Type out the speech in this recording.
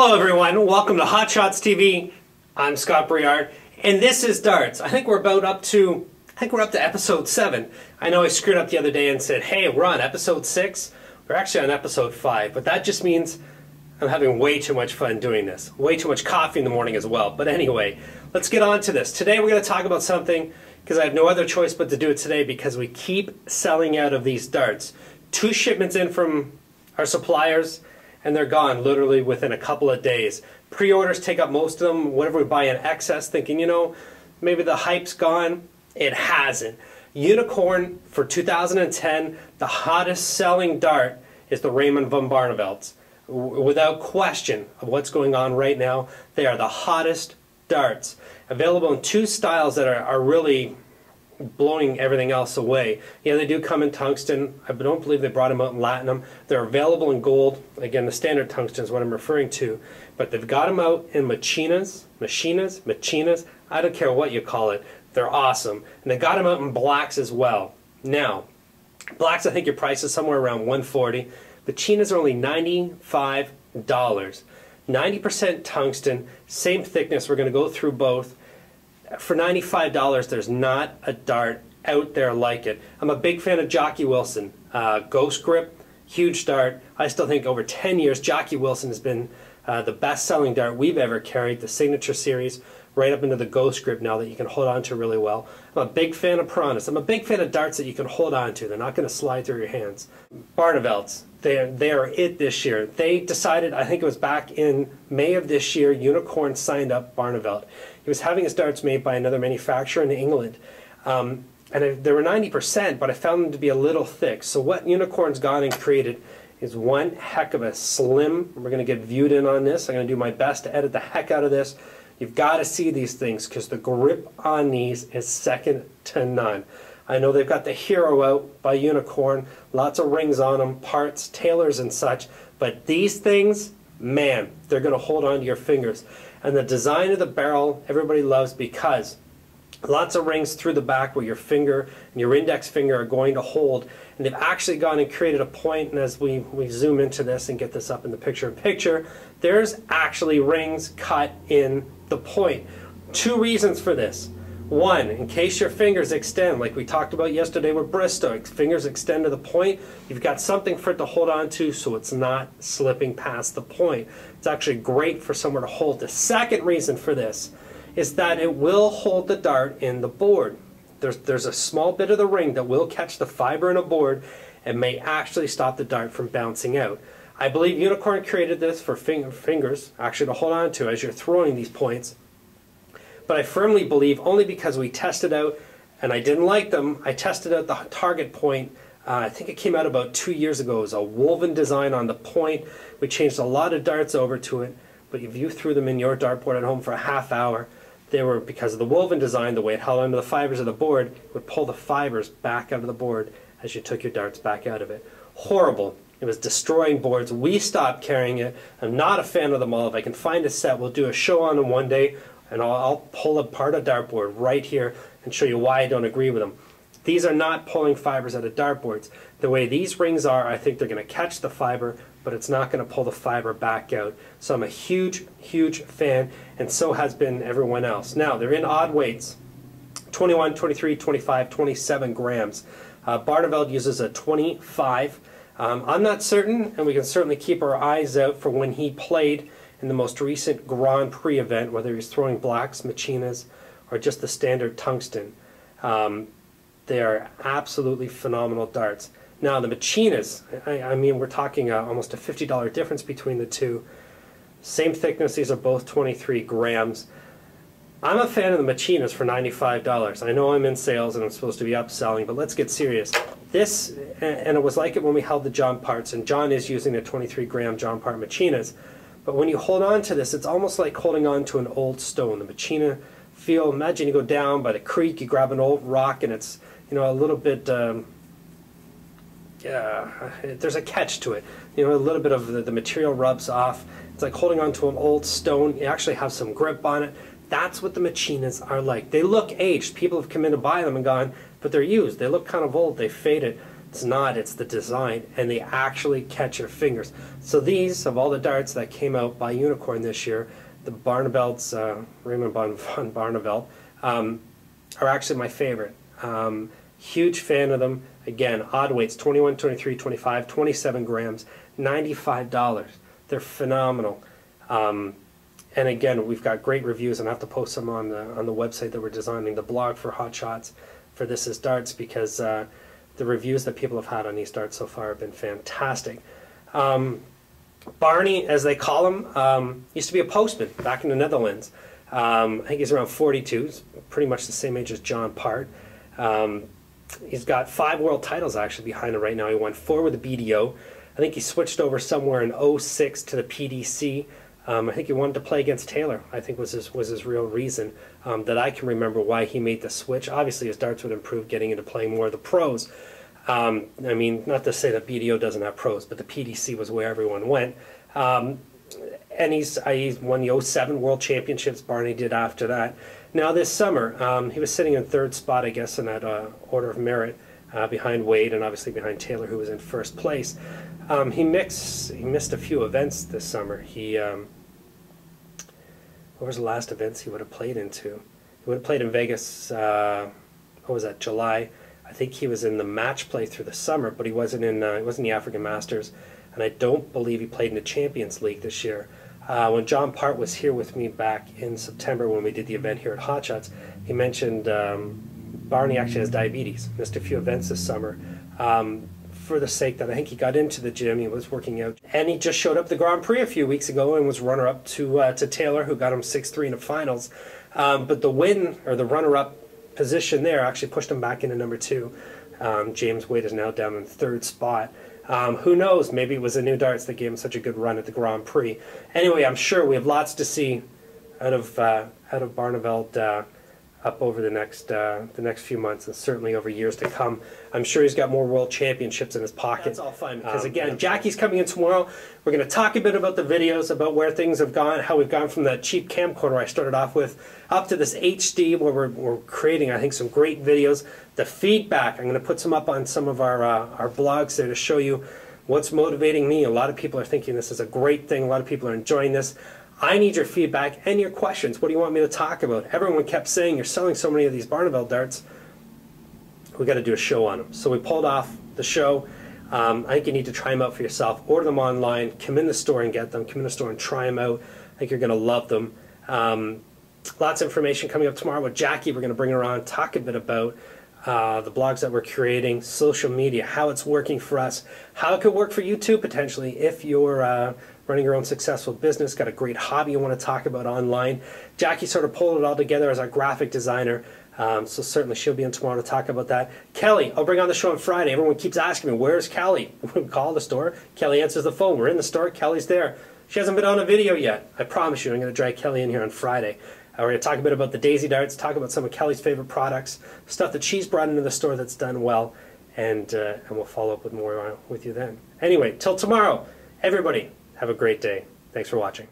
Hello everyone, welcome to Hot Shots TV. I'm Scott Briard, and this is darts. I think we're up to episode 7. I know I screwed up the other day and said, hey, we're on episode 6. We're actually on episode 5, but that just means I'm having way too much fun doing this. Way too much coffee in the morning as well. But anyway, let's get on to this. Today we're going to talk about something, because I have no other choice but to do it today because we keep selling out of these darts. 2 shipments in from our suppliers, and they're gone literally within a couple of days. Pre-orders take up most of them, whatever we buy in excess, thinking, you know, maybe the hype's gone. It hasn't. Unicorn for 2010, the hottest selling dart is the Raymond van Barnevelds. Without question of what's going on right now, they are the hottest darts. Available in 2 styles that are really blowing everything else away. Yeah, they do come in tungsten. I don't believe they brought them out in platinum. They're available in gold. Again, the standard tungsten is what I'm referring to. But they've got them out in machinas. I don't care what you call it. They're awesome. And they got them out in blacks as well. Now, blacks, I think your price is somewhere around $140. Machinas are only $95. 90% tungsten, same thickness. We're going to go through both. For $95, there's not a dart out there like it. I'm a big fan of Jockey Wilson. Ghost Grip, huge dart. I still think over 10 years, Jockey Wilson has been the best-selling dart we've ever carried, the Signature Series, right up into the Ghost Grip now that you can hold on to really well. I'm a big fan of Piranhas. I'm a big fan of darts that you can hold on to. They're not going to slide through your hands. Barnevelds, they are it this year. They decided, I think it was back in May of this year, Unicorn signed up Barneveld. He was having his darts made by another manufacturer in England. And they were 90%, but I found them to be a little thick. So what Unicorn's gone and created is one heck of a slim, we're going to get viewed in on this. I'm going to do my best to edit the heck out of this. You've got to see these things because the grip on these is second to none. I know they've got the Hero out by Unicorn, lots of rings on them, parts, tailors and such, but these things, man, they're going to hold on to your fingers. And the design of the barrel, everybody loves because lots of rings through the back where your finger and your index finger are going to hold. And they've actually gone and created a point, and as we zoom into this and get this up in the picture-in-picture, there's actually rings cut in the point. 2 reasons for this. 1, in case your fingers extend, like we talked about yesterday with Bristow, fingers extend to the point, you've got something for it to hold on to so it's not slipping past the point. It's actually great for somewhere to hold. The second reason for this is that it will hold the dart in the board. There's a small bit of the ring that will catch the fiber in a board and may actually stop the dart from bouncing out. I believe Unicorn created this for fingers, actually to hold on to as you're throwing these points. But I firmly believe, only because we tested out, and I didn't like them, I tested out the target point, I think it came out about 2 years ago. It was a woven design on the point. We changed a lot of darts over to it, but if you threw them in your dartboard at home for a half hour, they were, because of the woven design, the way it held onto the fibers of the board, it would pull the fibers back out of the board as you took your darts back out of it. Horrible. It was destroying boards. We stopped carrying it. I'm not a fan of them all. If I can find a set, we'll do a show on them one day, and I'll pull apart a dartboard right here and show you why I don't agree with them. These are not pulling fibers out of dartboards. The way these rings are, I think they're going to catch the fiber, but it's not going to pull the fiber back out. So I'm a huge, huge fan, and so has been everyone else. Now, they're in odd weights, 21, 23, 25, 27 grams. Barneveld uses a 25. I'm not certain, and we can certainly keep our eyes out for when he played in the most recent Grand Prix event, whether he's throwing blacks, machinas, or just the standard tungsten. They are absolutely phenomenal darts. Now the machinas, I mean, we're talking almost a $50 difference between the two. Same thickness, these are both 23 grams. I'm a fan of the machinas for $95. I know I'm in sales and I'm supposed to be upselling, but let's get serious. This, and it was like it when we held the John parts, and John is using the 23 gram John part machinas, but when you hold on to this, it's almost like holding on to an old stone. The machina feel, imagine you go down by the creek, you grab an old rock, and it's, you know, a little bit, there's a catch to it. You know, a little bit of the material rubs off. It's like holding on to an old stone. You actually have some grip on it. That's what the machinas are like. They look aged. People have come in to buy them and gone, but they're used. They look kind of old. They faded. It's not, it's the design, and they actually catch your fingers. So these, of all the darts that came out by Unicorn this year, the Barnevelds, Raymond van Barneveld, are actually my favorite. Huge fan of them. Again, odd weights, 21, 23, 25, 27 grams, $95. They're phenomenal. And again, we've got great reviews, and I have to post some on the website that we're designing, the blog for Hot Shots for This Is Darts, because the reviews that people have had on these darts so far have been fantastic. Barney, as they call him, used to be a postman back in the Netherlands. I think he's around 42. He's pretty much the same age as John Part. He's got 5 world titles actually behind him right now. He won 4 with the BDO. I think he switched over somewhere in 06 to the PDC. I think he wanted to play against Taylor, I think was his real reason, that I can remember why he made the switch. Obviously his darts would improve getting into playing more of the pros. I mean, not to say that BDO doesn't have pros, but the PDC was where everyone went. And he's won the 07 World Championships. Barney did after that. Now this summer, he was sitting in 3rd spot, I guess, in that order of merit, behind Wade and obviously behind Taylor, who was in 1st place. He missed a few events this summer. What was the last events he would have played into? He would have played in Vegas, what was that, July. I think he was in the match play through the summer, but he wasn't in the African Masters, and I don't believe he played in the Champions League this year. When John Part was here with me back in September when we did the event here at Hot Shots, he mentioned Barney actually has diabetes, missed a few events this summer. For the sake that I think he got into the gym, he was working out, and he just showed up at the Grand Prix a few weeks ago and was runner-up to Taylor, who got him 6-3 in the finals. But the win, or the runner-up position there, actually pushed him back into number 2. James Wade is now down in 3rd spot. Who knows, maybe it was the new darts that gave him such a good run at the Grand Prix. Anyway, I'm sure we have lots to see out of Barneveld up over the next few months, and certainly over years to come. I'm sure he's got more world championships in his pocket. That's all fun, because again, Jackie's coming in tomorrow. We're going to talk a bit about the videos, about where things have gone, how we've gone from that cheap camcorder I started off with up to this HD, where we're creating, I think, some great videos. The feedback, I'm going to put some up on some of our blogs there to show you what's motivating me. A lot of people are thinking this is a great thing. A lot of people are enjoying this. I need your feedback and your questions. What do you want me to talk about? Everyone kept saying, you're selling so many of these Barneveld darts, we got to do a show on them. So we pulled off the show. I think you need to try them out for yourself. Order them online. Come in the store and get them. Come in the store and try them out. I think you're going to love them. Lots of information coming up tomorrow with Jackie. We're going to bring her on, talk a bit about the blogs that we're creating, social media, how it's working for us, how it could work for you too, potentially, if you're running your own successful business, got a great hobby you want to talk about online. Jackie sort of pulled it all together as our graphic designer, so certainly she'll be in tomorrow to talk about that. Kelly, I'll bring on the show on Friday. Everyone keeps asking me, where's Kelly? We call the store, Kelly answers the phone. We're in the store, Kelly's there. She hasn't been on a video yet. I promise you, I'm going to drag Kelly in here on Friday. We're going to talk a bit about the Daisy Darts, talk about some of Kelly's favorite products, stuff that she's brought into the store that's done well, and we'll follow up with more with you then. Anyway, till tomorrow, everybody, have a great day. Thanks for watching.